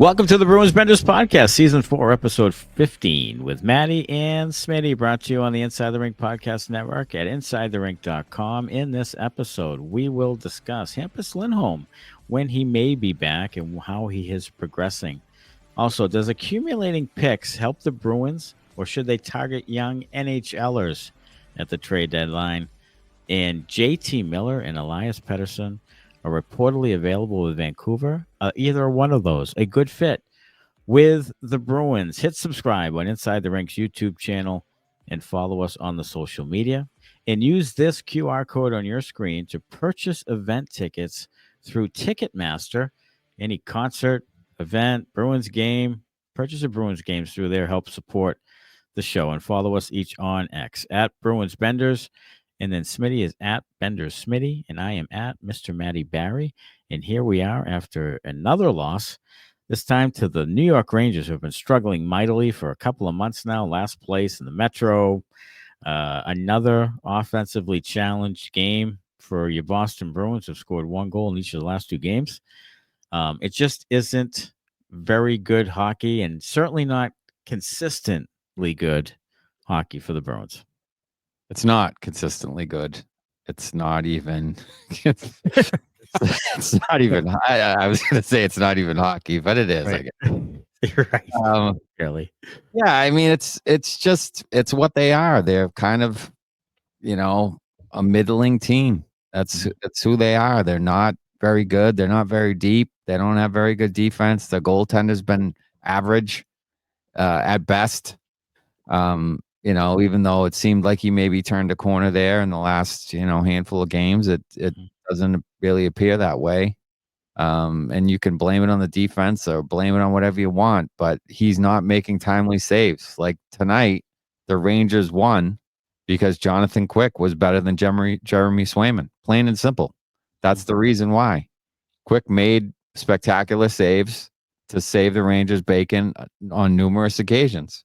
Welcome to the Bruins Benders Podcast, Season 4, Episode 15, with Maddie and Smitty, brought to you on the Inside the Rink Podcast Network at InsideTheRink.com. In this episode, we will discuss Hampus Lindholm, when he may be back and how he is progressing. Also, does accumulating picks help the Bruins, or should they target young NHLers at the trade deadline? And JT Miller and Elias Pettersson are reportedly available with Vancouver. Either one of those, a good fit with the Bruins. Hit subscribe on Inside the Rink's YouTube channel and follow us on the social media. And use this QR code on your screen to purchase event tickets through Ticketmaster. Any concert, event, Bruins game, purchase a Bruins games through there. Help support the show. And follow us each on X at Bruins Benders. And then Smitty is at Benders Smitty, and I am at Mr. Matty Barry. And here we are after another loss, this time to the New York Rangers, who have been struggling mightily for a couple of months now. Last place in the Metro. Another offensively challenged game for your Boston Bruins, who have scored one goal in each of the last two games. It just isn't very good hockey, and certainly not consistently good hockey for the Bruins. It's not consistently good. It's not even. It's not even. I was going to say it's not even hockey, but it is. Right. I guess. You're right. Really. Yeah, I mean, it's what they are. They're kind of, a middling team. That's who they are. They're not very good. They're not very deep. They don't have very good defense. The goaltender's been average at best. Even though it seemed like he maybe turned a corner there in the last, handful of games, it doesn't really appear that way. And you can blame it on the defense or blame it on whatever you want, but he's not making timely saves. Like tonight, the Rangers won because Jonathan Quick was better than Jeremy Swayman. Plain and simple. That's the reason why. Quick made spectacular saves to save the Rangers bacon on numerous occasions.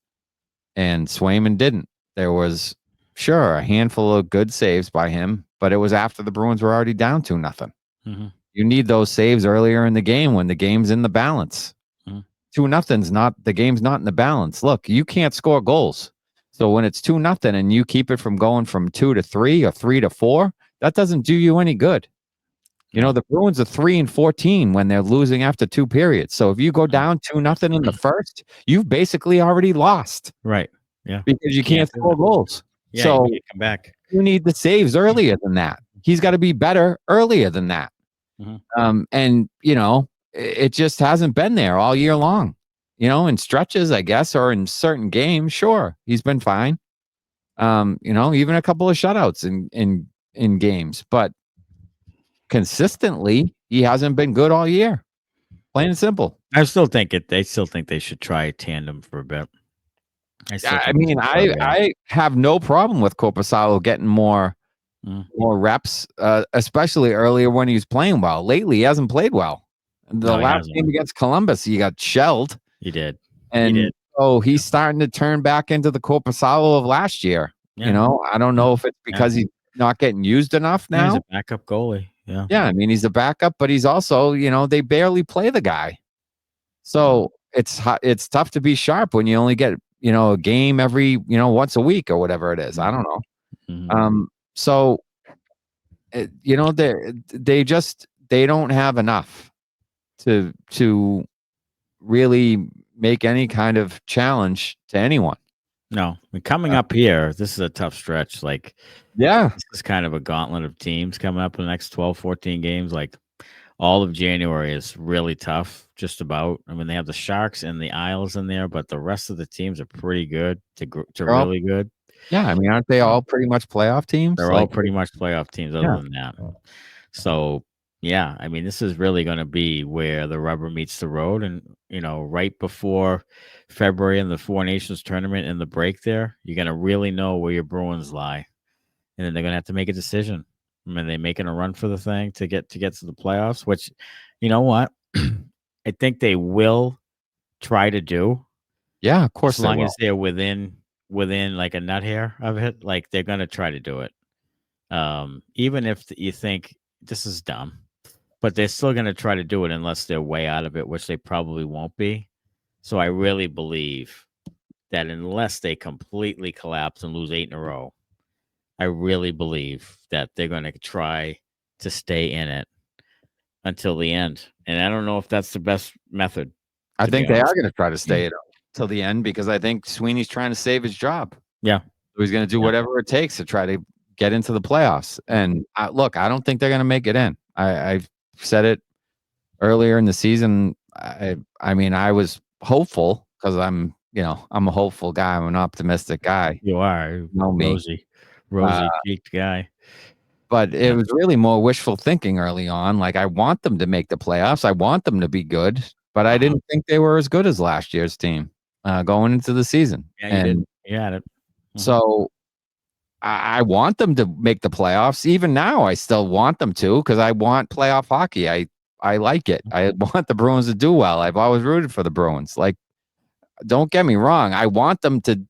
And Swayman didn't. There was, sure, a handful of good saves by him, but it was after the Bruins were already down 2-0. Mm-hmm. You need those saves earlier in the game when the game's in the balance. 2-0's not, the game's not in the balance. Look, you can't score goals. So when it's 2-0 and you keep it from going from 2-3 or 3-4, that doesn't do you any good. The Bruins are 3-14 when they're losing after two periods. So if you go down 2-0 in the first, you've basically already lost. Right. Yeah. Because you can't score goals. Yeah, so you need to come back. You need the saves earlier than that. He's got to be better earlier than that. And it just hasn't been there all year long. In stretches, I guess, or in certain games, sure, he's been fine. Even a couple of shutouts in games, but consistently, he hasn't been good all year. Plain and simple. I still think they should try a tandem for a bit. I have no problem with Korpisalo getting more reps, especially earlier when he was playing well. Lately, he hasn't played well. The last game against Columbus, he got shelled. He did. So he's starting to turn back into the Korpisalo of last year. Yeah. I don't know if it's because he's not getting used enough now. He's a backup goalie. Yeah. Yeah, I mean, he's a backup, but he's also, they barely play the guy. So it's tough to be sharp when you only get, a game every, once a week or whatever it is. I don't know. Mm-hmm. So, they don't have enough to really make any kind of challenge to anyone. No, coming up here, this is a tough stretch. This is kind of a gauntlet of teams coming up in the next 12, 14 games. All of January is really tough, just about. I mean, they have the Sharks and the Isles in there, but the rest of the teams are pretty good to really good. Yeah, I mean, aren't they all pretty much playoff teams? They're all pretty much playoff teams other than that. So, yeah, I mean, this is really going to be where the rubber meets the road. And, right before February and the Four Nations tournament and the break there, you're going to really know where your Bruins lie. And then they're going to have to make a decision. I mean, they're making a run for the thing to get to the playoffs, which, you know what? I think they will try to do. Yeah, of course. As long as they're within like a nut hair of it, they're going to try to do it. Even if you think this is dumb, but they're still going to try to do it unless they're way out of it, which they probably won't be. So I really believe that unless they completely collapse and lose 8 in a row, I really believe that they're going to try to stay in it until the end. And I don't know if that's the best method. I think they are going to try to stay it till the end because I think Sweeney's trying to save his job. Yeah. So he's going to do whatever it takes to try to get into the playoffs. And look, I don't think they're going to make it in. I've said it earlier in the season. I mean, I was hopeful because I'm a hopeful guy. I'm an optimistic guy. You are. You know me. Rosy cheeked guy. But it was really more wishful thinking early on. Like, I want them to make the playoffs. I want them to be good. But I didn't think they were as good as last year's team going into the season. Yeah, you did. You had it. So I want them to make the playoffs. Even now, I still want them to because I want playoff hockey. I like it. I want the Bruins to do well. I've always rooted for the Bruins. Like, don't get me wrong. I want them to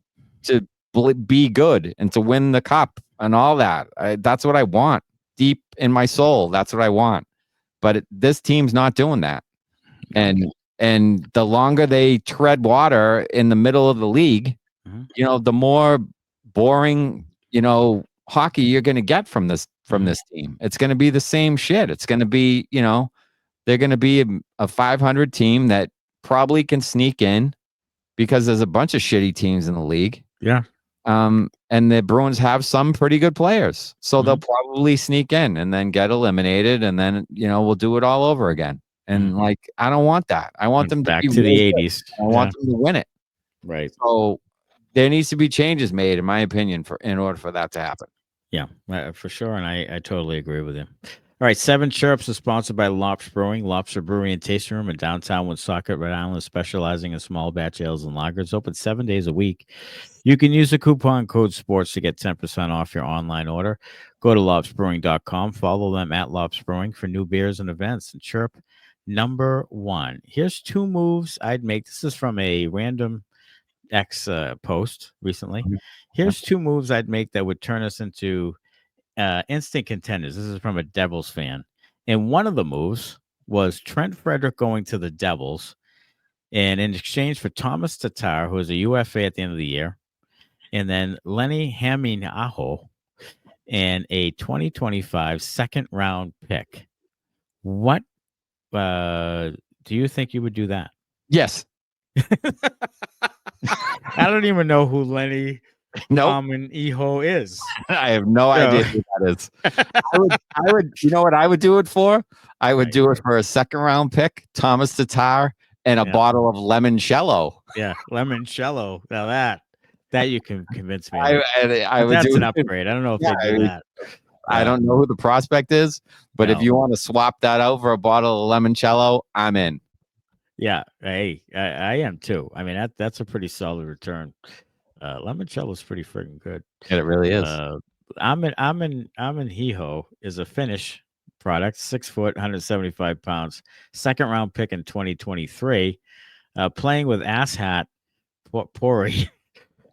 be good and to win the cup and all that. That's what I want deep in my soul. That's what I want. But this team's not doing that. And the longer they tread water in the middle of the league, the more boring, hockey you're going to get from this team. It's going to be the same shit. It's going to be, they're going to be a 500 team that probably can sneak in because there's a bunch of shitty teams in the league. Yeah. And the Bruins have some pretty good players. So they'll probably sneak in and then get eliminated. And then, we'll do it all over again. And I don't want that. I want them back to be to the 80s. I want them to win it. Right. So there needs to be changes made, in my opinion, in order for that to happen. Yeah, for sure. And I totally agree with you. All right. 7 Chirps is sponsored by Lops Brewing, Lobster Brewery and Tasting Room in downtown Woonsocket, Rhode Island, specializing in small batch ales and lagers, open 7 days a week. You can use the coupon code SPORTS to get 10% off your online order. Go to lopsbrewing.com. Follow them at Lops Brewing for new beers and events. And Chirp number 1. Here's 2 moves I'd make. This is from a random X post recently. Here's 2 moves I'd make that would turn us into instant contenders. This is from a Devils fan. And one of the moves was Trent Frederic going to the Devils, and in exchange for Thomas Tatar, who is a UFA at the end of the year, and then Lenny Haminaho and a 2025 second round pick. What do you think you would do that? Yes. I don't even know who Lenny Haminaho is. I have no idea who that is. I would, you know what I would do it for? I would do it for a second round pick, Thomas Tatar, and a bottle of limoncello. Yeah, limoncello. Now that you can convince me. I would that's do an upgrade. I don't know if they do that. I don't know who the prospect is, but if you want to swap that out for a bottle of limoncello, I'm in. Yeah, hey, I am too. I mean, that's a pretty solid return. Limoncello is pretty freaking good. Yeah, it really is. Haminaho is a Finnish product, 6 foot, 175 pounds, second round pick in 2023, playing with Asshat Pori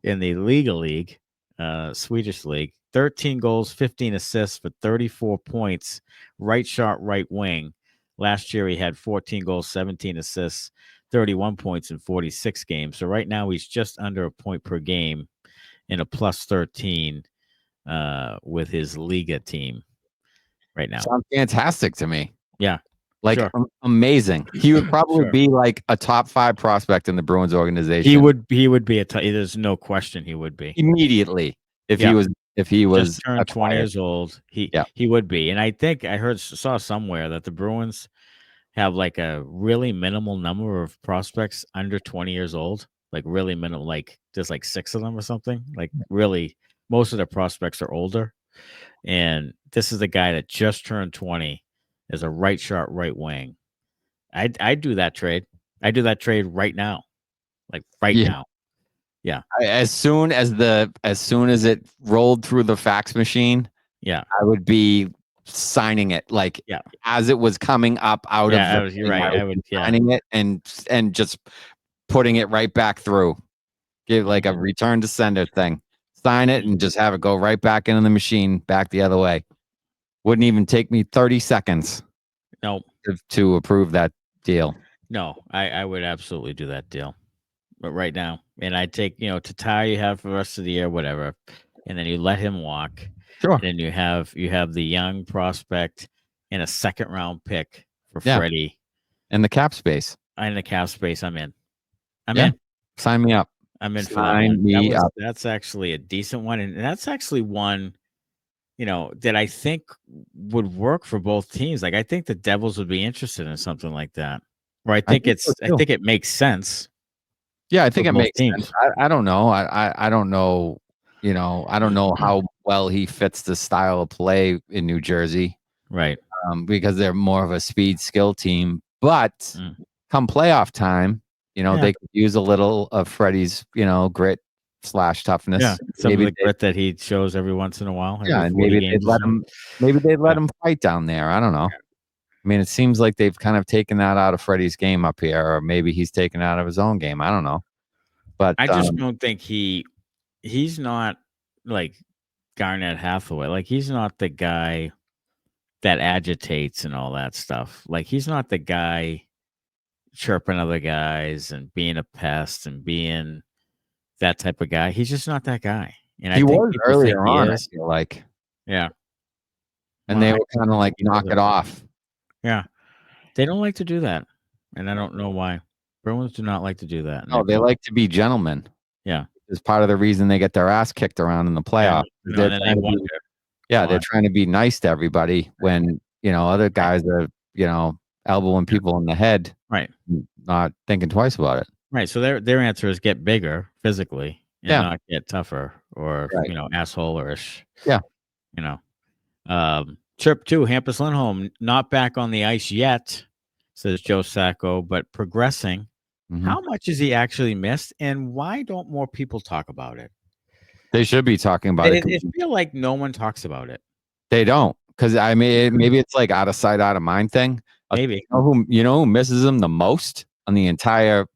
in the league, Swedish league. 13 goals, 15 assists for 34 points, right shot, right wing. Last year, he had 14 goals, 17 assists, 31 points in 46 games. So right now, he's just under a point per game in a plus 13 with his Liga team right now. Sounds fantastic to me. Yeah. Like, amazing. He would probably be like a top 5 prospect in the Bruins organization. He would be there's no question he would be. Immediately. If he was just turned 20 years old, he would be. And I think I saw somewhere that the Bruins have like a really minimal number of prospects under 20 years old, like really minimal, like just like 6 of them or something. Like really, most of the prospects are older. And this is the guy that just turned 20 as a right shot, right wing. I'd do that trade. I'd do that trade right now, like now. Yeah. As soon as it rolled through the fax machine, I would be signing it as it was coming up out of you're right. I would signing it and just putting it right back through. Give like a return to sender thing. Sign it and just have it go right back into the machine, back the other way. Wouldn't even take me 30 seconds. No, to approve that deal. no, I would absolutely do that deal. But right now, and I take Tatar you have for the rest of the year, whatever, and then you let him walk. Sure. And then you have the young prospect and a second round pick for Yeah. Freddie. And the cap space. In the cap space, I'm in. I'm Yeah. in. Sign me up. I'm in for Sign me up. That's actually a decent one, and that's actually one, that I think would work for both teams. Like I think the Devils would be interested in something like that. Or I think so too. I think it makes sense. Yeah, I think it both makes teams. sense. I don't know. I don't know. I don't know how well he fits the style of play in New Jersey. Right. Because they're more of a speed skill team. But come playoff time, they could use a little of Freddie's, grit / toughness. Yeah, some of the grit that he shows every once in a while. Yeah, and maybe they'd let him fight down there. I don't know. I mean, it seems like they've kind of taken that out of Freddie's game up here, or maybe he's taken it out of his own game. I don't know. But I just don't think he's not like Garnett Hathaway. Like he's not the guy that agitates and all that stuff. Like he's not the guy chirping other guys and being a pest and being that type of guy. He's just not that guy. And he I think was earlier on, I feel like. Yeah. And they were kind of like, knock it off. Yeah. They don't like to do that. And I don't know why. Bruins do not like to do that. No, they like to be gentlemen. Yeah. It's part of the reason they get their ass kicked around in the playoffs. Yeah, they're trying to be nice to everybody when, other guys are, elbowing people in the head. Right. Not thinking twice about it. Right. So their answer is get bigger physically and not get tougher or, asshole-ish. Yeah. Chirp 2, Hampus Lindholm, not back on the ice yet, says Joe Sacco, but progressing. Mm-hmm. How much has he actually missed, and why don't more people talk about it? They should be talking about it. I feel like no one talks about it. They don't, because I mean, maybe it's like out of sight, out of mind thing. Maybe. You know who misses him the most on the entire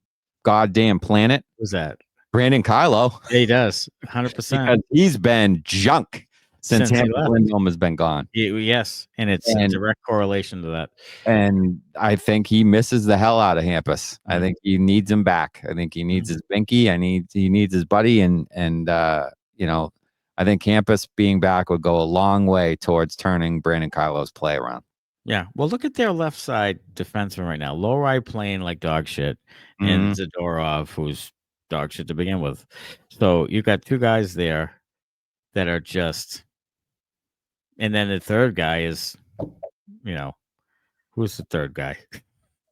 goddamn planet? Who's that? Brandon Carlo. Yeah, he does, 100%. Because he's been junk since Hampus Lindholm has been gone. Yes, and it's a direct correlation to that. And I think he misses the hell out of Hampus. Mm-hmm. I think he needs him back. I think he needs his binky. He needs his buddy, and I think Hampus being back would go a long way towards turning Brandon Carlo's play around. Yeah, well, look at their left side defenseman right now. Lowry playing like dog shit, and Zadorov, who's dog shit to begin with. So you got two guys there that are just. And then the third guy is, who's the third guy?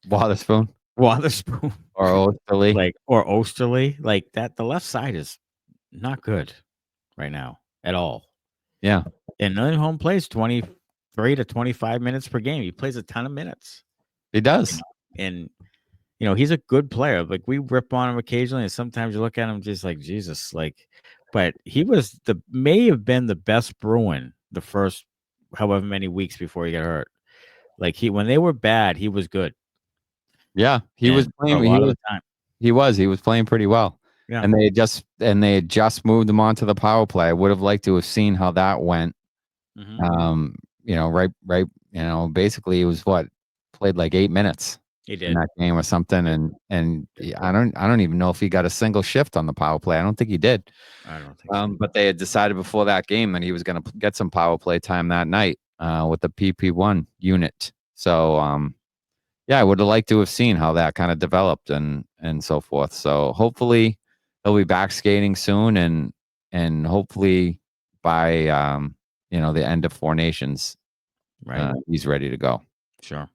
Wotherspoon or Osterley, or Osterley, like that. The left side is not good right now at all. Yeah, and Lindholm plays 23 to 25 minutes per game. He plays a ton of minutes. He does, and he's a good player. Like we rip on him occasionally, and sometimes you look at him just like Jesus, like. But he may have been the best Bruin the first however many weeks before he got hurt. Like when they were bad, he was good. Yeah, he was playing a lot of the time. He was playing pretty well. Yeah. And they had just moved him onto the power play. I would have liked to have seen how that went. Mm-hmm. Basically it was played like 8 minutes. He did in that game or something, and I don't even know if he got a single shift on the power play. I don't think he did. I don't think so. But they had decided before that game that he was going to get some power play time that night with the PP1 unit. So I would have liked to have seen how that kind of developed and so forth. So hopefully he'll be back skating soon, and hopefully by the end of Four Nations, right, he's ready to go. Sure.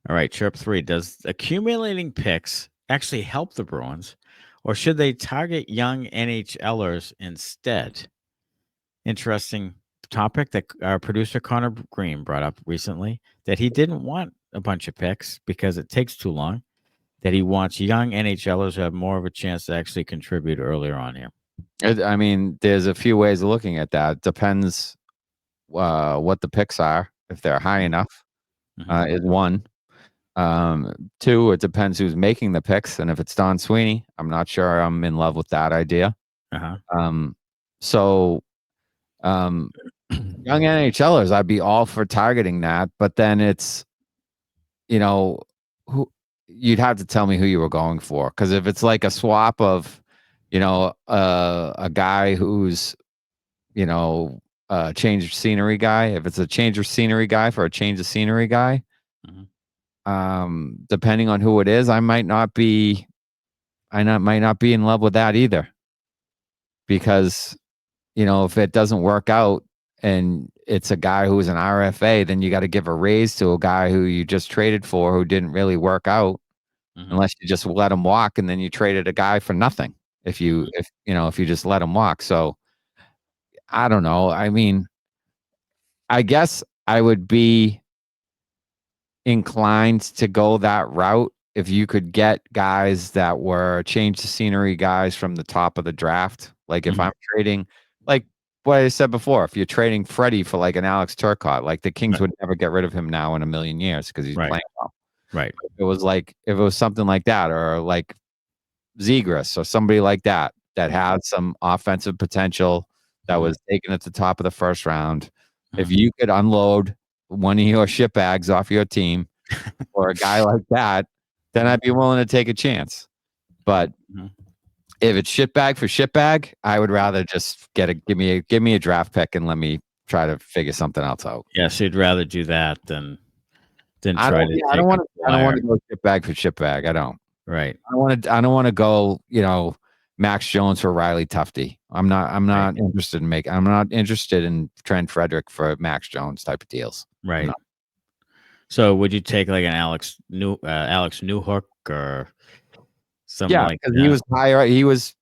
All right, Chirp 3. Does accumulating picks actually help the Bruins, or should they target young NHLers instead? Interesting topic that our producer Connor Green brought up recently, that he didn't want a bunch of picks because it takes too long, that he wants young NHLers who have more of a chance to actually contribute earlier on here. I mean, there's a few ways of looking at that. Depends what the picks are. If they're high enough, is one. 2, it depends who's making the picks, and if it's Don Sweeney, I'm not sure I'm in love with that idea. So young NHLers, I'd be all for targeting that, but then it's who you'd have to tell me who you were going for. Because if it's like a swap of, a guy who's, a change of scenery guy, if it's a change of scenery guy for a change of scenery guy, depending on who it is, I might not be in love with that either. Because, if it doesn't work out and it's a guy who's an RFA, then you got to give a raise to a guy who you just traded for who didn't really work out, unless you just let him walk and then you traded a guy for nothing. If you just let him walk. So I don't know. I mean, I guess I would be inclined to go that route if you could get guys that were change the scenery guys from the top of the draft. Like if I'm trading, like what I said before, if you're trading Freddie for like an Alex Turcotte, like the Kings would never get rid of him now in a million years because he's playing well. Right. If it was something like that, or like Zegras or somebody like that had some offensive potential that was taken at the top of the first round. If you could unload one of your shit bags off your team or a guy like that, then I'd be willing to take a chance. But if it's shit bag for shit bag, I would rather just give me a draft pick and let me try to figure something else out. Yeah, so you'd rather do that than I try to. I don't want to go shit bag for shit bag. I don't. Right. I don't want to go, Max Jones for Riley Tufte. I'm not interested in I'm not interested in Trent Frederic for Max Jones type of deals. Right. So would you take like an Alex Newhook or something like that? Because he was higher. He was,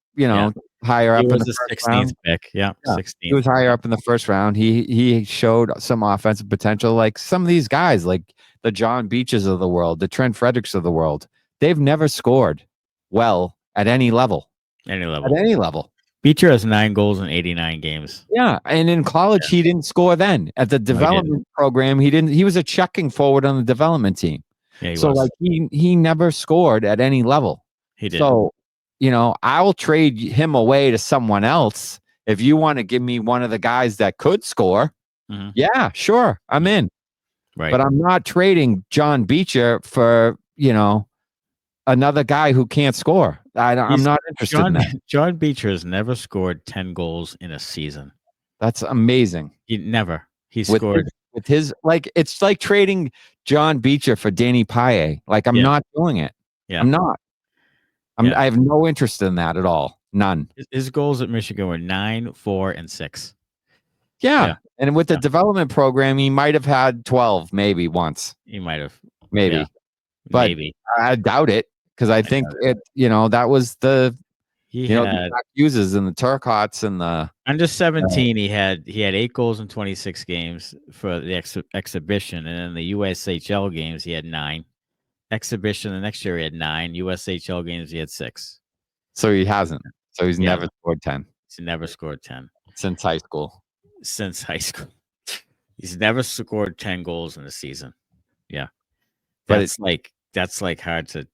higher up in the 16th pick. Yeah, 16th. He was higher up in the first round. He showed some offensive potential. Like some of these guys, like the John Beaches of the world, the Trent Frederics of the world, they've never scored well at any level. At any level. Beecher has 9 goals in 89 games. Yeah, and in college he didn't score then. At the development program, he didn't. He was a checking forward on the development team. Yeah, he was. Like he never scored at any level. He did. So, I will trade him away to someone else if you want to give me one of the guys that could score. Yeah, sure, I'm in. Right. But I'm not trading John Beecher for, another guy who can't score. I'm not interested in that. John Beecher has never scored 10 goals in a season. That's amazing. He scored with his like it's like trading John Beecher for Danny Paille. Like I'm not doing it. Yeah. I'm not. I have no interest in that at all. None. His goals at Michigan were 9, 4, and 6. Yeah. And with the development program, he might have had 12, maybe once. He might have. Maybe. Yeah. But maybe. I doubt it. Because I think that was the the uses and the Turcotts and the under 17. He had 8 goals in 26 games for the exhibition, and in the USHL games he had 9. Exhibition the next year he had 9. USHL games he had 6. So he hasn't. So he's never scored 10. He's never scored 10 since high school. He's never scored 10 goals in a season. Yeah, that's like hard to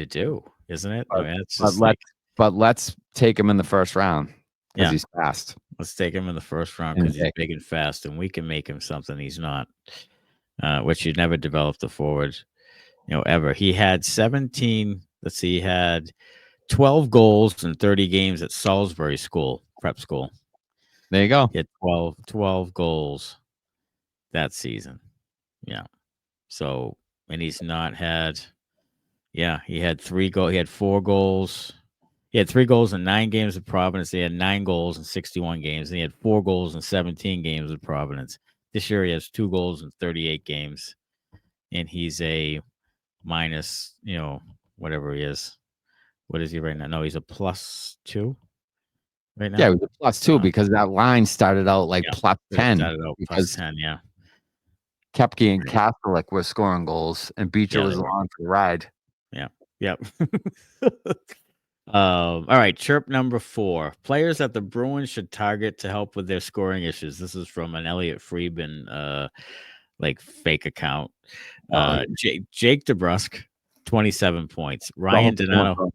do, isn't it? But let's take him in the first round because he's fast. Let's take him in the first round because he's big and fast, and we can make him something he's not. Which you never developed a forward, ever. He had 17. Let's see, he had 12 goals in 30 games at Salisbury School, prep school. There you go. He had 12 goals that season. Yeah. So, and he's not had. Yeah, he had 3 goals. He had 4 goals. He had 3 goals in 9 games at Providence. He had 9 goals in 61 games. And he had 4 goals in 17 games at Providence. This year he has 2 goals in 38 games. And he's a minus, whatever he is. What is he right now? No, he's a +2 right now. Yeah, he was a +2 because that line started out like +10. Started out +10, yeah. Koepke and Catholic were scoring goals, and Beecher was along for the ride. Yeah. Yep. All right. Chirp number 4. Players that the Bruins should target to help with their scoring issues. This is from an Elliot Friedman fake account. Jake DeBrusk, 27 points. Ryan Donato.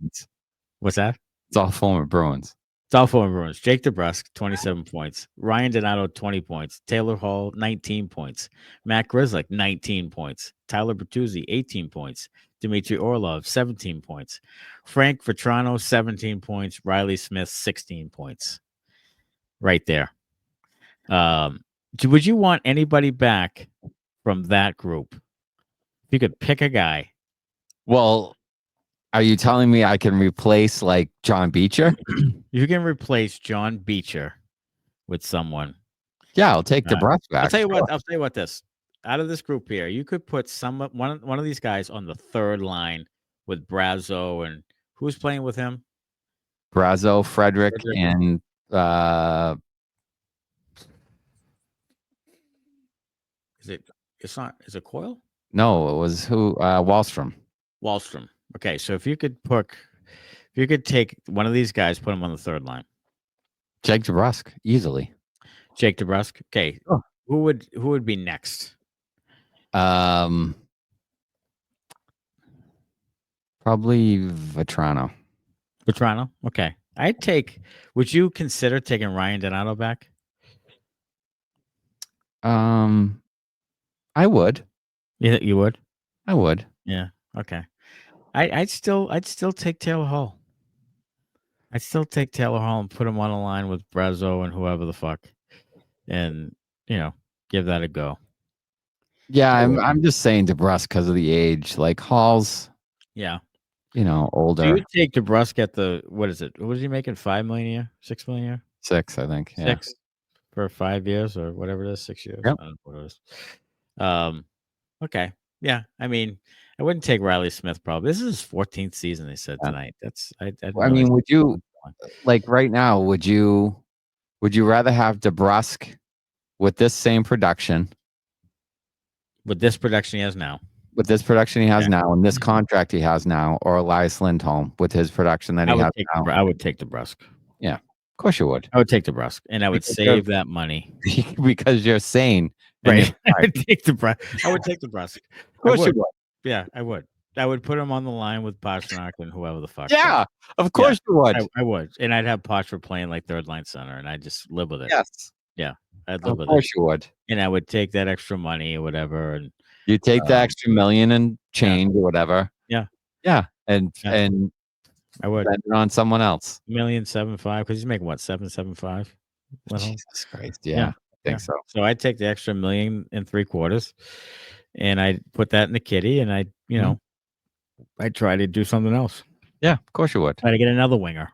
What's that? It's all former Bruins. It's all for Bruins. Jake DeBrusk, 27 points. Ryan Donato, 20 points. Taylor Hall, 19 points. Matt Grzelcyk, 19 points. Tyler Bertuzzi, 18 points. Dmitry Orlov, 17 points. Frank Vetrano, 17 points. Riley Smith, 16 points. Right there. Would you want anybody back from that group? If you could pick a guy. Well, are you telling me I can replace like John Beecher? You can replace John Beecher with someone. Yeah, I'll take DeBrusk back. I'll tell you what. I'll tell you what. This out of this group here, you could put one of these guys on the third line with Brazo and who's playing with him? Brazo, Frederic, and is it? It's not. Is it Coyle? No, it was who? Wallstrom. Wallstrom. Okay, so if you could take one of these guys, put him on the third line. Jake DeBrusk, easily. Jake DeBrusk. Okay, sure. Who would be next? Probably Vetrano. Vetrano. Okay, would you consider taking Ryan Donato back? I would. Yeah, you would. I would. Yeah. Okay. I'd still take Taylor Hall. I'd still take Taylor Hall and put him on a line with Brazo and whoever the fuck, and give that a go. Yeah, I'm just saying DeBrusk because of the age. Like Hall's. Yeah. Older. So you would take DeBrusk at what is it? What is he making? $5 million a year? $6 million a year? 6, I think. Yeah. 6 for 5 years or whatever it is. 6 years. Yep. I don't know what it is. Okay. Yeah. I mean, I wouldn't take Riley Smith probably. This is his 14th season, they said tonight. That's would you like right now, would you rather have DeBrusk with this same production? With this production he has now. With this production he has now and this contract he has now, or Elias Lindholm with his production that he has now? I would take DeBrusk. Yeah. Of course you would. I would take DeBrusk, and I would save that money. Because you're sane. Right. I would take DeBrusk. Of course you would. Yeah, I would. I would put him on the line with Pastrnak and whoever the fuck. Yeah, of course you would. I would. And I'd have Posh playing like third line center, and I'd just live with it. Yes. Yeah. I'd live with it. Of course you would. And I would take that extra money or whatever. And you take the extra million and change or whatever. Yeah. Yeah. And I would spend it on someone else. $1,750,000 because he's making what, $775,000? Jesus Christ. Yeah. I think so. So I'd take the extra $1.75 million and I'd put that in the kitty and I'd, I'd try to do something else. Yeah, of course you would. Try to get another winger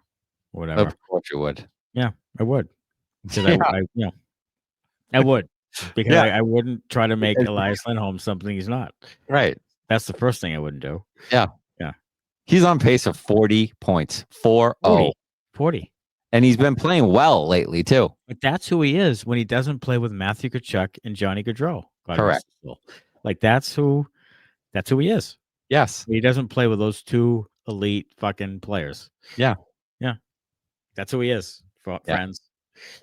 or whatever. Of course you would. Yeah, I would. Because I would. Because I wouldn't try to make Elias Lindholm something he's not. Right. That's the first thing I wouldn't do. Yeah. Yeah. He's on pace of 40 points. 40. 40. And he's been playing well lately, too. But that's who he is when he doesn't play with Matthew Tkachuk and Johnny Gaudreau. Correct. Like that's who he is. Yes. He doesn't play with those two elite fucking players. Yeah. Yeah. That's who he is, friends.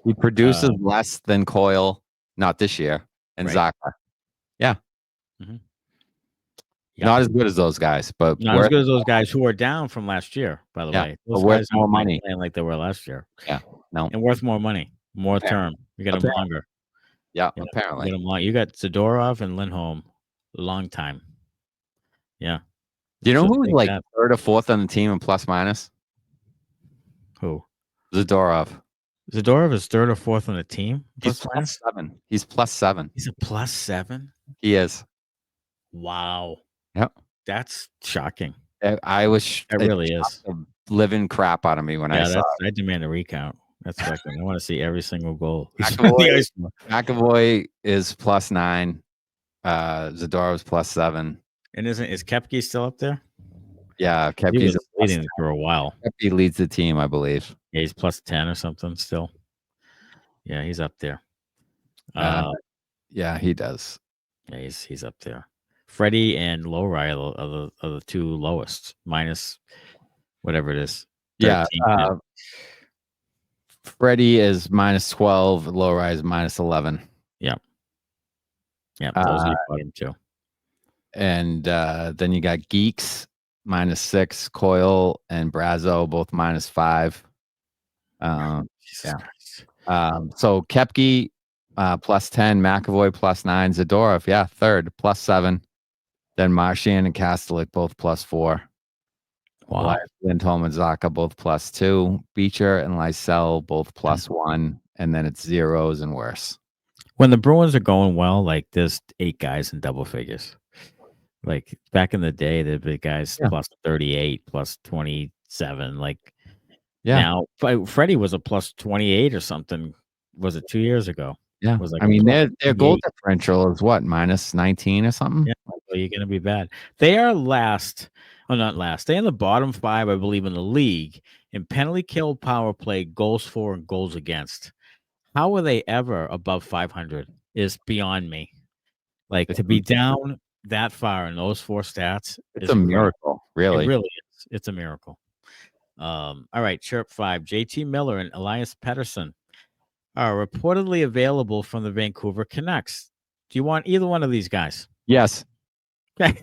He produces less than Coyle, not this year, and Zacco. Yeah. Mm-hmm. Not as good as those guys, but not as good as those guys who are down from last year, by the way. Those but worth more money. Playing like they were last year. Yeah. No. And worth more money, more term. You got them longer. Yeah, apparently. You got Zadorov and Lindholm, long time. Yeah. Do you know who's like third or fourth on the team in plus minus? Who? Zadorov. Zadorov is third or fourth on the team? He's plus 7. He's plus 7. He's a plus 7? He is. Wow. Yep. That's shocking. I was. It really is. Living crap out of me when I saw it. I demand a recount. That's fucking. I want to see every single goal. McAvoy is plus 9. Zadorov's plus 7. And is Koepke still up there? Yeah, Koepke's he was leading for a while. Koepke leads the team, I believe. Yeah, he's plus 10 or something still. Yeah, he's up there. Yeah, he does. Yeah, he's up there. Freddie and Lowry are the two lowest, minus whatever it is. 13. Yeah. Freddie is minus 12. Lowry is minus 11. Yeah. Yeah, those are bottom two. And then you got Geeks minus 6, Coyle and Brazo both minus 5. Jesus Christ. So Koepke +10, McAvoy +9, Zadorov, third +7. Then Marchand and Kastelik both +4. Wow. Elias, Lindholm and Sacco both +2. Beecher and Lysell both +1. And then it's zeros and worse. When the Bruins are going well, like there's 8 guys in double figures. Like back in the day, the big guys +38, +27. Like now, Freddie was a +28 or something. Was it 2 years ago? Yeah, It was like I mean their goal 28. differential is what, -19 or something. Yeah, so you're gonna be bad. They are last. Oh, not last. They're in the bottom 5, I believe, in the league in penalty kill, power play, goals for, and goals against. How are they ever above 500? Is beyond me. Like to be down that far in those 4 stats, it's a miracle, really. It really is. It's a miracle. All right, Chirp 5. JT Miller and Elias Pettersson are reportedly available from the Vancouver Canucks. Do you want either one of these guys? Yes. Okay.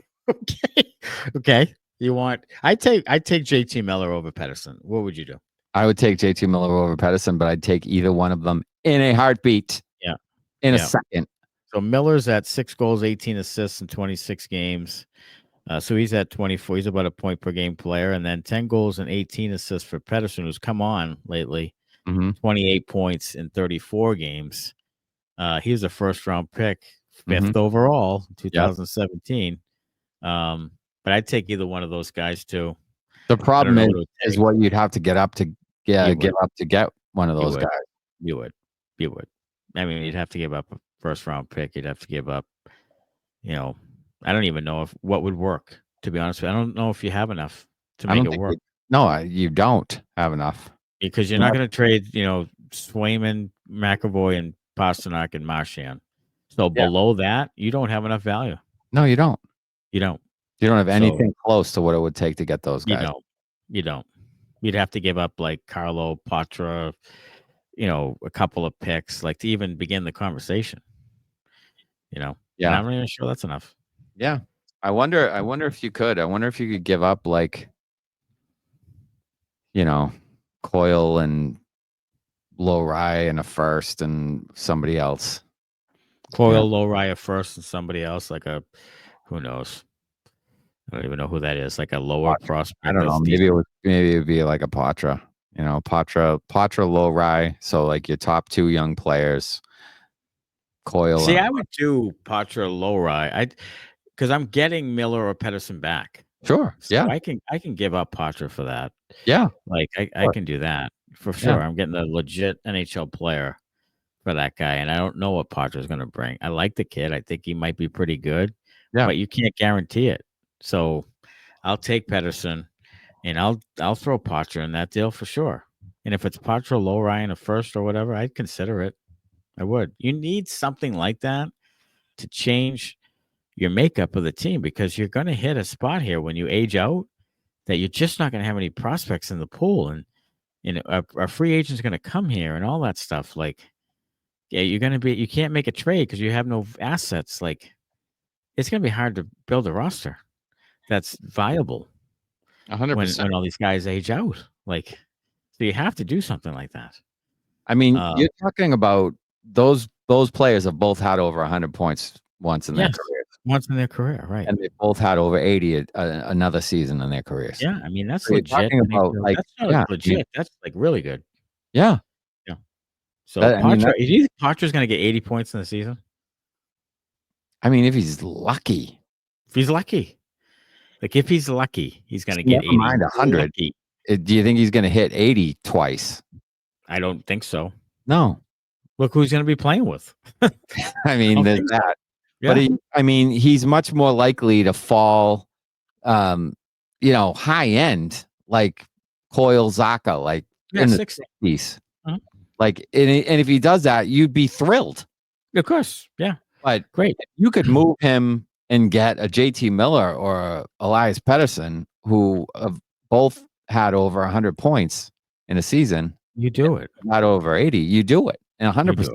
Okay. You want? I take JT Miller over Pettersson. What would you do? I would take JT Miller over Pettersson, but I'd take either one of them in a heartbeat. Yeah. In a second. So Miller's at 6 goals, 18 assists in 26 games. So he's at 24. He's about a point per game player. And then 10 goals and 18 assists for Pettersson, who's come on lately. 28 points in 34 games. He was a first-round pick, 5th overall, 2017. But I'd take either one of those guys too. The problem is what you'd have to get up to give up to get one of those guys. You would. I mean, you'd have to give up a first-round pick. You'd have to give up, I don't even know what would work, to be honest with you. I don't know if you have enough to make it work. No, you don't have enough. Because you're not going to trade, Swayman, McAvoy, and Pasternak and Marchand. So below that, you don't have enough value. No, you don't. You don't. You don't have anything close to what it would take to get those guys. You don't. You'd have to give up like Carlo, Patra, a couple of picks, like to even begin the conversation. Yeah. And I'm not even sure that's enough. Yeah. I wonder if you could. I wonder if you could give up like, Coyle and Lowry and a first and somebody else. Coyle, Lowry, a first and somebody else, like who knows? I don't even know who that is. Like a lower prospect. I don't know. Maybe it would be like a Patra. Patra, Lowry. So like your top 2 young players. Coyle. See, I would do Patra, Lowry. Because I'm getting Miller or Pettersson back. Sure. So I can give up Patra for that. Yeah. Like I can do that for sure. I'm getting a legit NHL player for that guy, and I don't know what Patra is going to bring. I like the kid. I think he might be pretty good. Yeah. But you can't guarantee it. So I'll take Pettersson, and I'll throw Patra in that deal for sure. And if it's Patra, Lowry, and a first or whatever, I'd consider it. I would. You need something like that to change your makeup of the team, because you're going to hit a spot here when you age out that you're just not going to have any prospects in the pool, and a free agent's going to come here and all that stuff. Like, you can't make a trade because you have no assets. Like, it's going to be hard to build a roster that's viable 100% when all these guys age out. Like, so you have to do something like that. I mean, you're talking about those players have both had over 100 points once in their careers. Once in their career, right? And they both had over 80 another season in their careers. Yeah, I mean that's so legit. That's not legit. That's like really good. Yeah. So Patra's going to get 80 points in the season. I mean, if he's lucky. If he's lucky, he's going to get 80. Mind 100. Do you think he's going to hit 80 twice? I don't think so. No. Look who he's going to be playing with. I mean, there's that. Yeah. But he's much more likely to fall, high end, like Coyle, Sacco, like in the 60s. Mm-hmm. Like, and if he does that, you'd be thrilled. Of course. Yeah. But great. You could move him and get a JT Miller or a Elias Pettersson, who have both had over 100 points in a season. You do it. Not over 80. You do it. And 100%.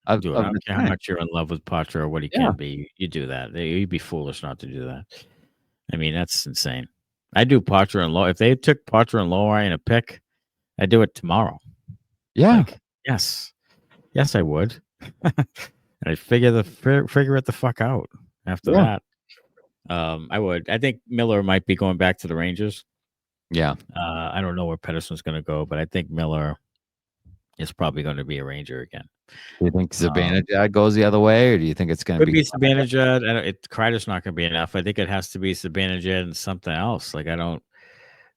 I don't care how much you're in love with Patra or what he can be. You do that. You'd be foolish not to do that. I mean, that's insane. I do Patra and Low. If they took Patra and Lowry in a pick, I'd do it tomorrow. Yeah. Like, yes, I would. And I'd figure it the fuck out after that. I would. I think Miller might be going back to the Rangers. Yeah. I don't know where Pettersson's going to go, but I think Miller is probably going to be a Ranger again. Do you think Zibanejad goes the other way, or do you think it's going to Could be be Zibanejad. Kreider's not going to be enough. I think it has to be Zibanejad and something else. Like I don't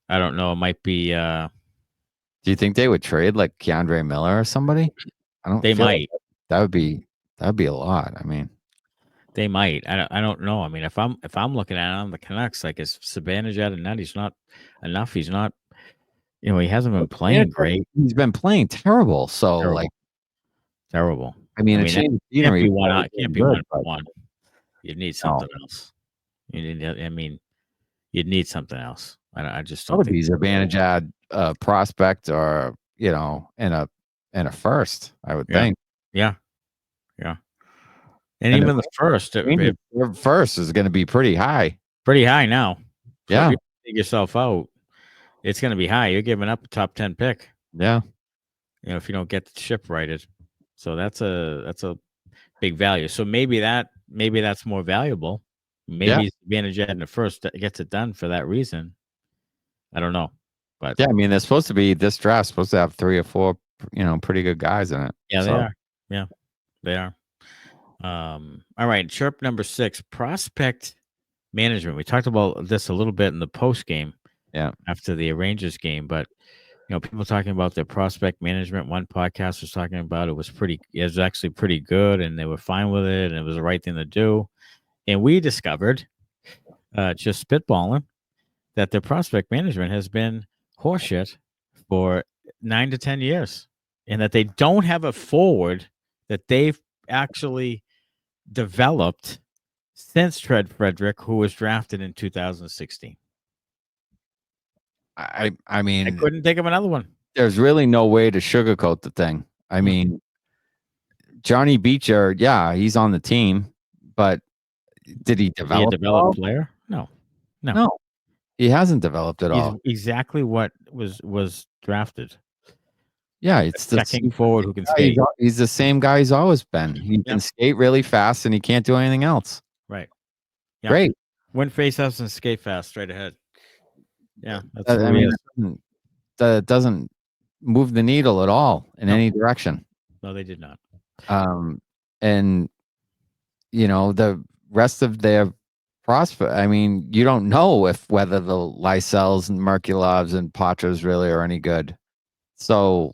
know. It might be. Do you think they would trade like Keandre Miller or somebody? I don't. They feel might. Like that would be a lot. I mean, they might. I don't know. I mean, if I'm looking at it on the Canucks, like is Zibanejad and that he's not enough. He's not. You know, he hasn't been playing great. He's been playing terrible. So terrible. I mean, can't be one. Can't be 1 for 1. You'd need something else. You'd need something else. I just don't think he's a Zibanejad prospect, or in a first. I would think. Yeah. And even the first, first is going to be pretty high. Pretty high now. So yeah. If you take yourself out, it's going to be high. You're giving up a top 10 pick. Yeah. If you don't get the ship righted. So that's a big value. So maybe that's more valuable. Maybe Zibanejad in the first gets it done for that reason. I don't know. But yeah, I mean, there's supposed to be this draft supposed to have 3 or 4, pretty good guys in it. Yeah, they are. Yeah, they are. All right, chirp number 6, prospect management. We talked about this a little bit in the post game. Yeah. After the Rangers game, but people talking about their prospect management. One podcast was talking about it was actually pretty good, and they were fine with it, and it was the right thing to do. And we discovered, just spitballing, that their prospect management has been horseshit for 9 to 10 years, and that they don't have a forward that they've actually developed since Trent Frederic, who was drafted in 2016. I mean, I couldn't think of another one. There's really no way to sugarcoat the thing. I mean, Johnny Beecher, he's on the team, but did he develop? A player? No. He hasn't developed at all. Exactly what was drafted. Yeah, it's the second forward who can skate. He's the same guy he's always been. He can skate really fast, and he can't do anything else. Right. Yeah. Great. Win faceoffs and skate fast, straight ahead. Yeah, that's that doesn't move the needle at all in any direction. No, they did not. And the rest of their prospect. I mean, you don't know whether the Lysells and Merkulovs and Patras really are any good. So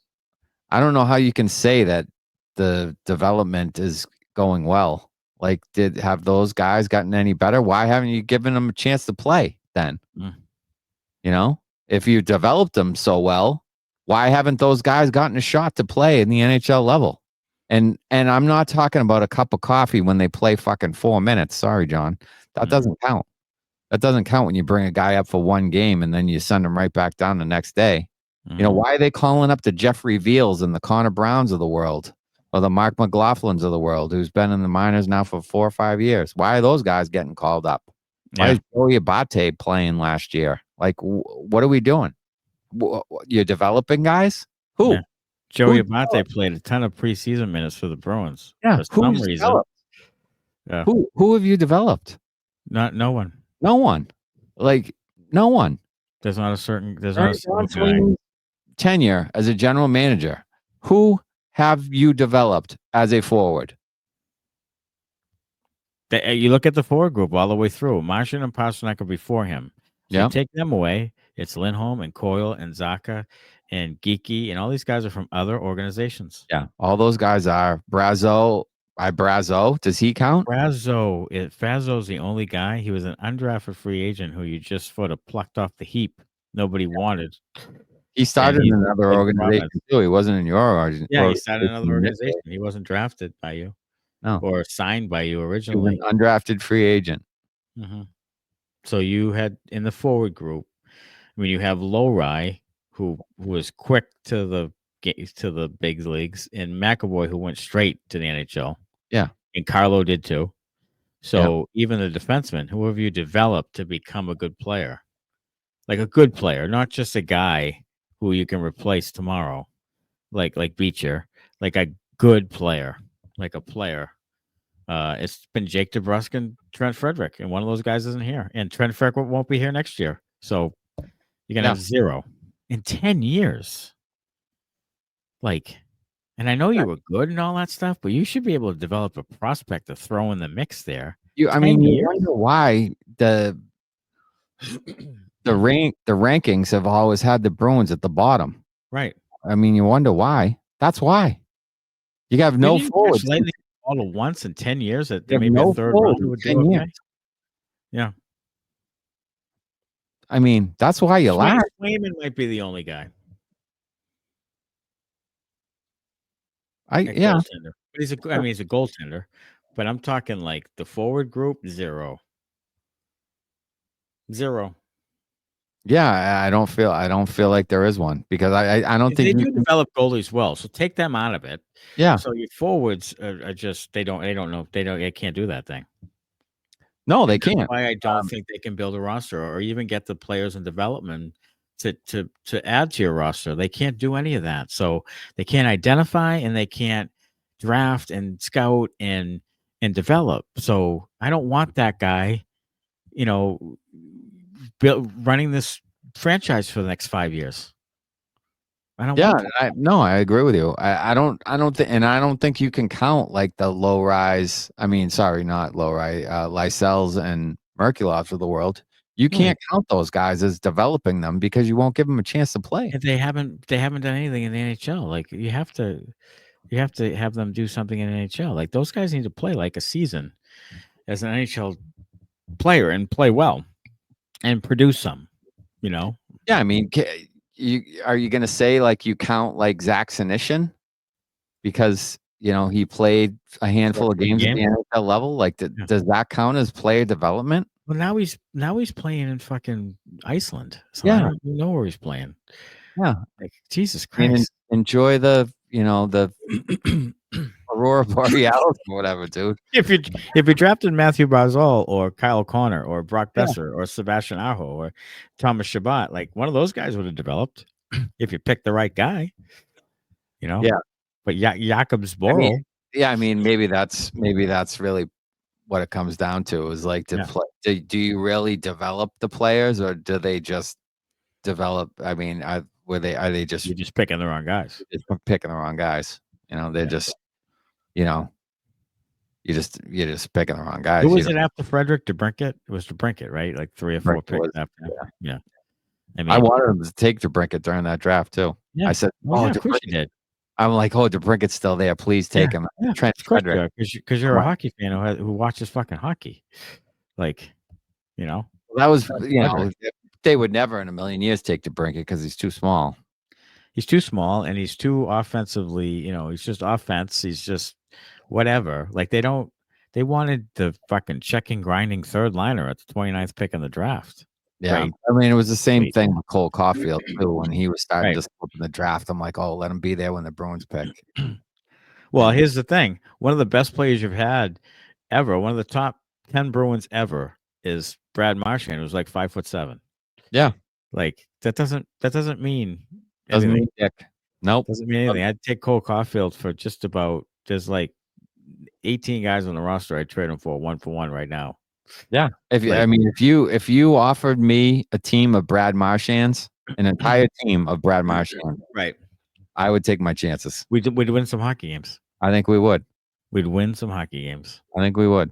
I don't know how you can say that the development is going well. Like, have those guys gotten any better? Why haven't you given them a chance to play then? If you developed them so well, why haven't those guys gotten a shot to play in the NHL level? And I'm not talking about a cup of coffee when they play fucking 4 minutes. Sorry, John. That doesn't count. That doesn't count when you bring a guy up for one game and then you send him right back down the next day. Why are they calling up the Jeffrey Veals and the Connor Browns of the world, or the Mark McLaughlins of the world, who's been in the minors now for 4 or 5 years? Why are those guys getting called up? Why is Joey Abate playing last year? Like, what are we doing? You're developing guys? Who? Yeah. Joey Abate played a ton of preseason minutes for the Bruins. Yeah, for some reason. Yeah. Who have you developed? No one. No one. Like, no one. There's not a single guy. Tenure as a general manager. Who have you developed as a forward? You look at the forward group all the way through. Marchand and Pastrnak are before him. So you take them away. It's Lindholm and Coyle and Sacco and Georgii, and all these guys are from other organizations. Yeah, all those guys are. Brazo. Does he count? Fazo's the only guy. He was an undrafted free agent who you just sort of plucked off the heap. Nobody wanted. He started in another organization too. He wasn't in your organization. Yeah, he started in another organization. He wasn't drafted by you. No. Or signed by you originally. He was an undrafted free agent. Mm-hmm. So you had in the forward group, you have Lowry, who was quick to the big leagues, and McAvoy, who went straight to the NHL. Yeah. And Carlo did too. So even the defensemen, who have you developed to become a good player? Like a good player, not just a guy who you can replace tomorrow. like Beecher, like a good player, like a player. It's been Jake DeBrusk and Trent Frederic, and one of those guys isn't here. And Trent Frederic won't be here next year. So you're going to have 0 in 10 years. Like, and I know you were good and all that stuff, but you should be able to develop a prospect to throw in the mix there. You wonder why the rankings have always had the Bruins at the bottom. Right. I mean, you wonder why. That's why. You have no forwards. All at once in 10 years that maybe no a third rounder would do okay. Yeah. I mean, that's why you laugh. Swayman might be the only guy. Yeah. But he's a goaltender. But I'm talking like the forward group, 0. Yeah, I don't feel like there is one because I don't think they do develop goalies well. So take them out of it. Yeah. So your forwards are just they can't do that thing. No, they can't. That's why I don't think they can build a roster or even get the players in development to add to your roster. They can't do any of that. So they can't identify and they can't draft and scout and develop. So I don't want that guy, running this franchise for the next 5 years. I don't. Yeah, I agree with you. I don't think, and I don't think you can count like the low rise. I mean, sorry, not low rise. Lysells and Merkulovs of the world. You can't count those guys as developing them because you won't give them a chance to play. And they haven't done anything in the NHL. Like you have to have them do something in the NHL. Like those guys need to play like a season as an NHL player and play well and produce some. Yeah, I mean, are you going to say like you count like Zach Senyshyn because he played a handful of games at the NHL level? Like, does that count as player development? Well, now he's playing in fucking Iceland. So I don't know where he's playing. Yeah, like Jesus Christ. Enjoy the the Aurora Borealis or whatever, dude. If you drafted Matthew Barzal or Kyle Connor or Brock Besser or Sebastian Aho or Thomas Chabot, like one of those guys would have developed if you picked the right guy. Yeah. But Jakob Zboril. I mean, maybe that's really what it comes down to is like do you really develop the players or do they just develop? I mean, are they just you're just picking the wrong guys? You're just picking the wrong guys. They're just you're just picking the wrong guys. Who was it after Frederic? DeBrincat? It was DeBrincat, right? Like 3 or 4 picks after. Yeah. I mean, I wanted him to take DeBrincat during that draft too. Yeah. I said, of course you did. I'm like, DeBrincat's still there. Please take him. Yeah, Trent Frederic. Because you're a hockey fan who watches fucking hockey. Like, that was, they would never in a million years take DeBrincat because he's too small. He's too small and he's too offensively, he's just offense. He's just whatever. Like they wanted the fucking checking, grinding third liner at the 29th pick in the draft. Yeah. Right? I mean, it was the same thing with Cole Caulfield too. When he was starting to slip in the draft, I'm like, let him be there when the Bruins pick. Well, here's the thing. One of the best players you've had ever, one of the top 10 Bruins ever is Brad Marchand, who's like 5'7". Yeah. Like that doesn't mean doesn't mean dick. Nope. Doesn't mean anything. I'd take Cole Caulfield for just about there's like 18 guys on the roster I'd trade him for one right now. Yeah. If you offered me a team of Brad Marchands, an entire team of Brad Marchand, right, I would take my chances. We'd win some hockey games. I think we would. We'd win some hockey games. I think we would.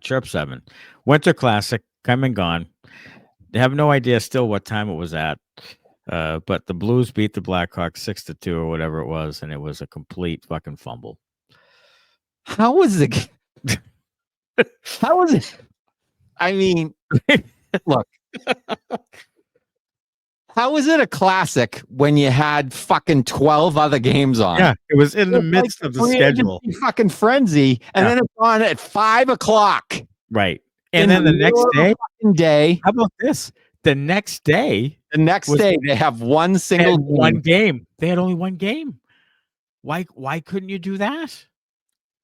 Chirp 7. Winter Classic, come and gone. They have no idea still what time it was at. But the Blues beat the Blackhawks 6-2 or whatever it was, and it was a complete fucking fumble. How was it? How was it? I mean, look. How was it a classic when you had fucking 12 other games on? Yeah, it was in the midst of the schedule. Fucking frenzy, and then it's on at 5:00. Right, and then the next day. How about this? The next day, they have one game. They had only one game. Why couldn't you do that?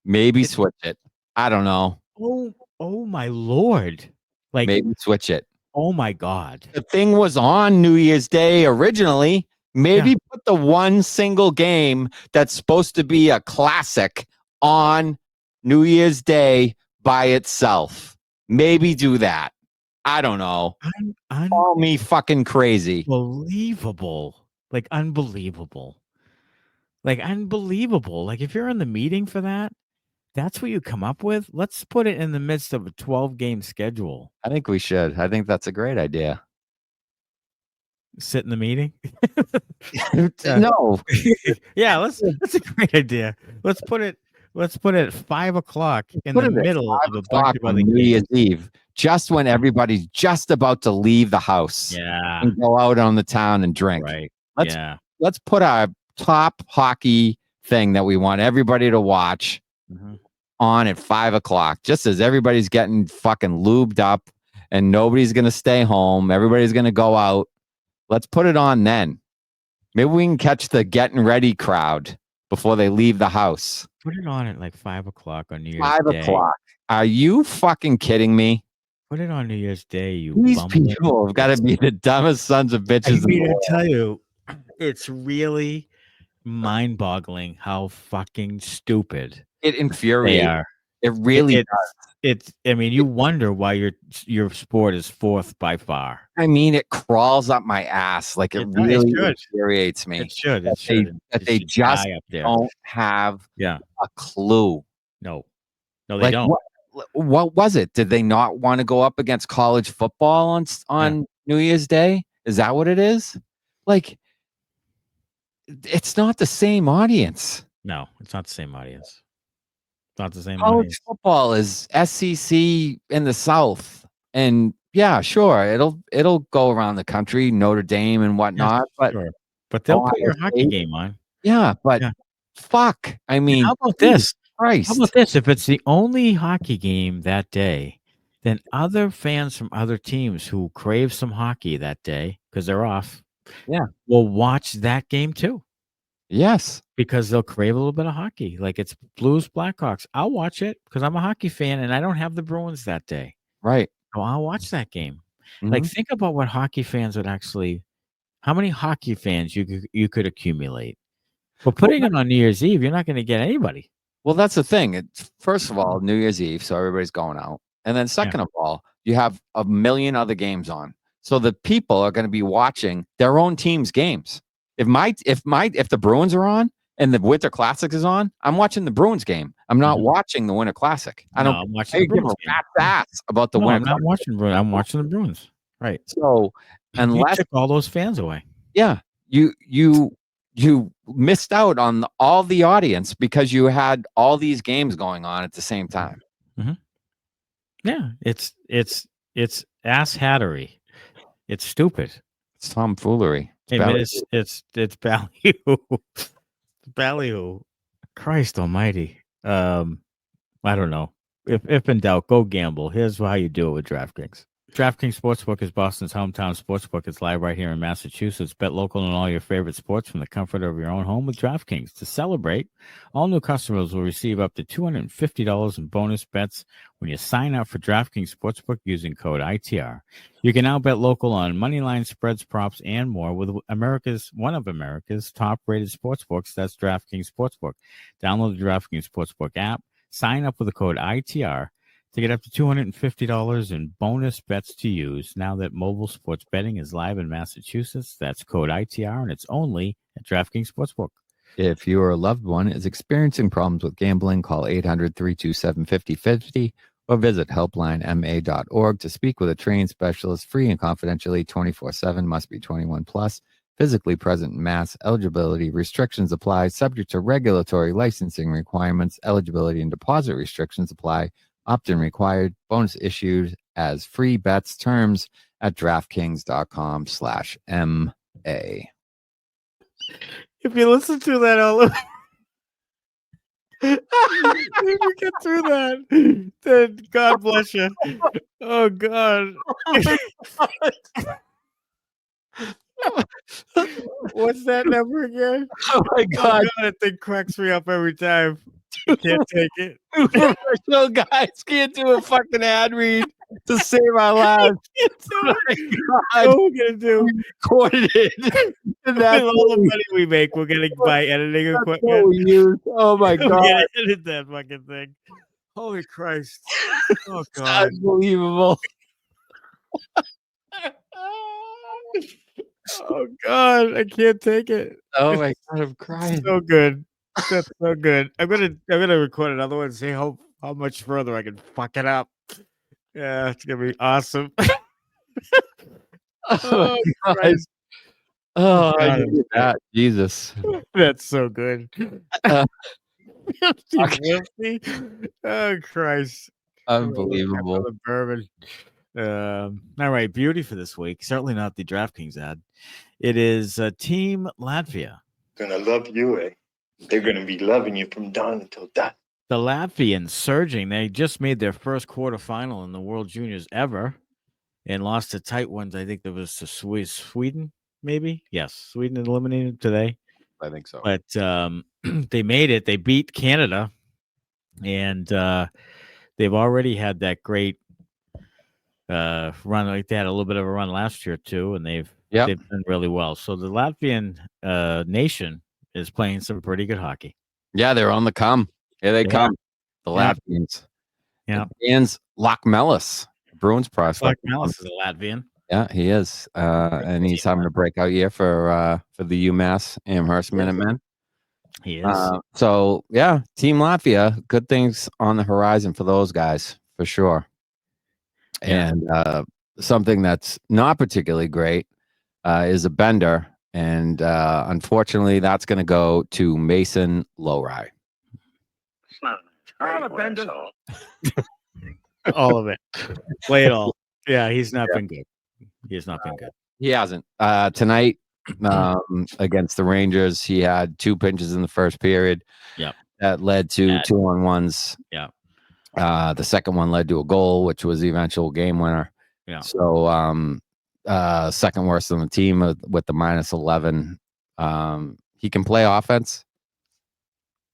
Maybe switch it. I don't know. Oh my Lord! Like maybe switch it. Oh my God! The thing was on New Year's Day originally. Maybe put the one single game that's supposed to be a classic on New Year's Day by itself. Maybe do that. I don't know. Call me fucking crazy. Unbelievable. Like unbelievable. Like unbelievable. Like if you're in the meeting for that, that's what you come up with. Let's put it in the midst of a 12-game schedule. I think we should. I think that's a great idea. Sit in the meeting? No. Yeah, that's a great idea. Let's put it at 5 o'clock in the middle of a bunch of other New Year's games. Eve, just when everybody's just about to leave the house. Yeah. And go out on the town and drink. Right. Let's put our top hockey thing that we want everybody to watch on at 5 o'clock, just as everybody's getting fucking lubed up and nobody's gonna stay home. Everybody's gonna go out. Let's put it on then. Maybe we can catch the getting ready crowd before they leave the house. Put it on at like 5 o'clock on New Year's 5 Day. o'clock. Are you fucking kidding me? Put it on New Year's Day, you These people have got to be the dumbest sons of bitches. I mean, I tell you, it's really mind-boggling how fucking stupid it infuriates. They are. It really does. I mean, you wonder why your sport is fourth by far. I mean, it crawls up my ass. Like it really infuriates me. It should. That they just don't have a clue. No, they don't. What was it? Did they not want to go up against college football on New Year's Day? Is that what it is? Like, it's not the same audience. No, it's not the same audience. It's not the same college audience. Football is SEC in the South, and yeah, sure, it'll go around the country, Notre Dame and whatnot. But they'll put your hockey game on. Yeah, but fuck. I mean, how about this? Christ. How about this? If it's the only hockey game that day, then other fans from other teams who crave some hockey that day because they're off, will watch that game too. Yes, because they'll crave a little bit of hockey. Like it's Blues Blackhawks. I'll watch it because I'm a hockey fan and I don't have the Bruins that day. Right. So I'll watch that game. Like think about what hockey fans would actually. How many hockey fans you could accumulate? But putting it on New Year's Eve, you're not going to get anybody. Well, that's the thing. First of all, New Year's Eve, so everybody's going out. And then second of all, you have a million other games on. So the people are going to be watching their own team's games. If the Bruins are on and the Winter Classic is on, I'm watching the Bruins game. I'm not watching the Winter Classic. I'm watching the Bruins game. Ass about the Winter I'm not watching Bruins. I'm watching the Bruins. Right. So unless you took all those fans away. Yeah. You missed out on all the audience because you had all these games going on at the same time. Yeah, it's ass hattery. It's stupid. It's tomfoolery. It's ballyhoo. Ballyhoo. Christ almighty. I don't know. If in doubt, go gamble. Here's how you do it with DraftKings. DraftKings Sportsbook is Boston's hometown sportsbook. It's live right here in Massachusetts. Bet local on all your favorite sports from the comfort of your own home with DraftKings. To celebrate, all new customers will receive up to $250 in bonus bets when you sign up for DraftKings Sportsbook using code ITR. You can now bet local on moneyline spreads, props, and more with one of America's top-rated sportsbooks. That's DraftKings Sportsbook. Download the DraftKings Sportsbook app. Sign up with the code ITR to get up to $250 in bonus bets to use now that mobile sports betting is live in Massachusetts. That's code ITR, and it's only at DraftKings Sportsbook. If your loved one is experiencing problems with gambling, call 800-327-5050 or visit helplinema.org to speak with a trained specialist free and confidentially 24/7. Must be 21 plus. Physically present in Mass. Eligibility restrictions apply. Subject to regulatory licensing requirements. Eligibility and deposit restrictions apply. Opt-in required. Bonus issued as free bets. Terms at DraftKings.com/MA. If you listen to that all over, if you get through that, then God bless you. Oh God. What's that number again? Oh my God. That thing cracks me up every time. I can't take it. Professional guys can't do a fucking ad read. to save our lives. Oh my God. What we're gonna do? Recorded it. And With that's all the money we make, we're gonna buy editing what equipment. we use. Oh my We're God. gonna edit that fucking thing. Holy Christ! Oh It's God! unbelievable. Oh God! I can't take it. Oh my God, I'm crying. So good. That's so good. I'm gonna record another one and see how much further I can fuck it up. Yeah, it's gonna be awesome. Oh my God. Christ. Oh, I God, needed that. Jesus. That's so good. Uh, Filthy, okay. filthy. Oh Christ. Unbelievable. Another bourbon. All right, beauty for this week. Certainly not the DraftKings ad. It is Team Latvia. Gonna love you, eh? They're gonna be loving you from dawn until dusk. The Latvians surging. They just made their first quarterfinal in the World Juniors ever and lost to tight ones. I think there was to Sweden, maybe. Yes, Sweden eliminated today. I think so. But they made it. They beat Canada, and they've already had that great run. Like they had a little bit of a run last year too, and they've done really well. So the Latvian nation is playing some pretty good hockey. Yeah, they're on the come. Here they come. The Latvians. Yeah. Dan's Lockmelis, Bruins prospect. Lockmelis is a Latvian. Yeah, he is. And he's having a breakout year for the UMass Amherst Minutemen. He is. So, yeah, Team Latvia, good things on the horizon for those guys, for sure. Yeah. And something that's not particularly great is a bender. And unfortunately, that's going to go to Mason Lowry. It's not a bender. All of it. Play it all. Yeah, he's not been good. He has not been good. He hasn't. Tonight against the Rangers, he had 2 pinches in the first period. Yeah. That led to 2-on-1s. Yeah. The second one led to a goal, which was the eventual game winner. Yeah. So second worst on the team with the -11. He can play offense.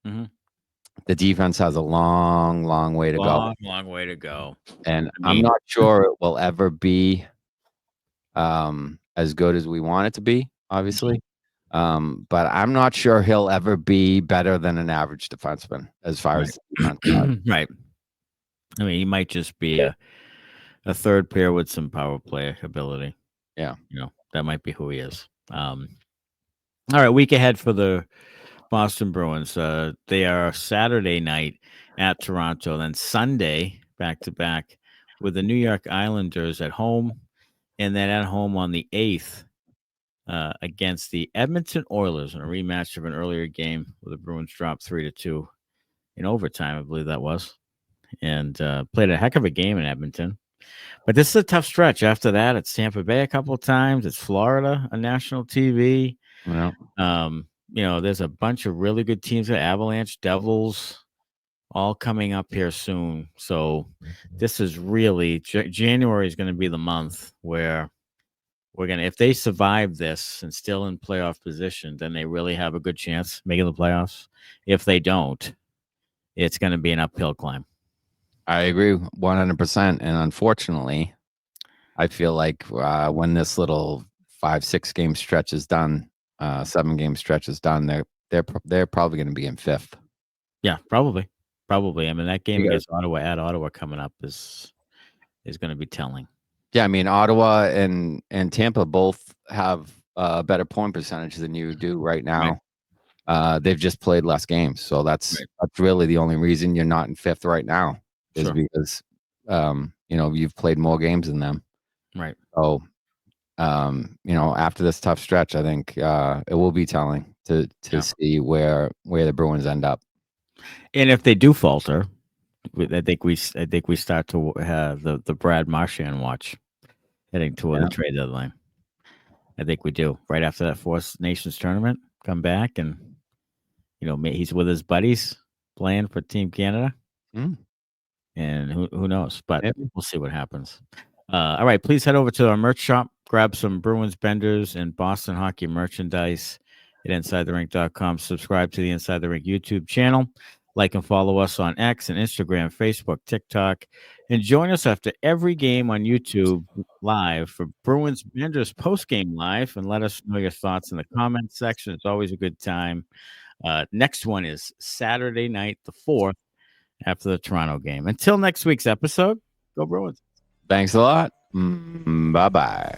Mhm. The defense has a long way to go. Long way to go. And I'm not sure it will ever be as good as we want it to be, obviously. But I'm not sure he'll ever be better than an average defenseman as far as defense goes. Right. I mean, he might just be a third pair with some power play ability. Yeah. That might be who he is. All right, week ahead for the Boston Bruins. They are Saturday night at Toronto, then Sunday back-to-back with the New York Islanders at home, and then at home on the 8th against the Edmonton Oilers in a rematch of an earlier game where the Bruins dropped 3-2 in overtime, I believe that was, and played a heck of a game in Edmonton. But this is a tough stretch. After that, it's Tampa Bay a couple of times. It's Florida on national TV. Yeah. There's a bunch of really good teams, Avalanche, Devils, all coming up here soon. So this is really January is going to be the month where we're going to, if they survive this and still in playoff position, then they really have a good chance making the playoffs. If they don't, it's going to be an uphill climb. I agree 100%. And unfortunately, I feel like when this little 5-6 game stretch is done, 7 game stretch is done, they're probably going to be in 5th. Yeah, probably. I mean, that game against Ottawa coming up is going to be telling. Yeah, I mean, Ottawa and Tampa both have a better point percentage than you do right now. Right. They've just played less games, so that's really the only reason you're not in 5th right now is because you've played more games than them. Right. So after this tough stretch, I think it will be telling to see where the Bruins end up. And if they do falter, I think we start to have the Brad Marchand watch heading toward the trade deadline. I think we do right after that Four Nations tournament. Come back and he's with his buddies playing for Team Canada. And who knows? But we'll see what happens. All right, please head over to our merch shop. Grab some Bruins Benders and Boston hockey merchandise at InsideTheRink.com. Subscribe to the Inside the Rink YouTube channel. Like and follow us on X and Instagram, Facebook, TikTok, and join us after every game on YouTube live for Bruins Benders post-game live, and let us know your thoughts in the comments section. It's always a good time. Next one is Saturday night, the 4th, after the Toronto game. Until next week's episode, go Bruins. Thanks a lot. Bye-bye.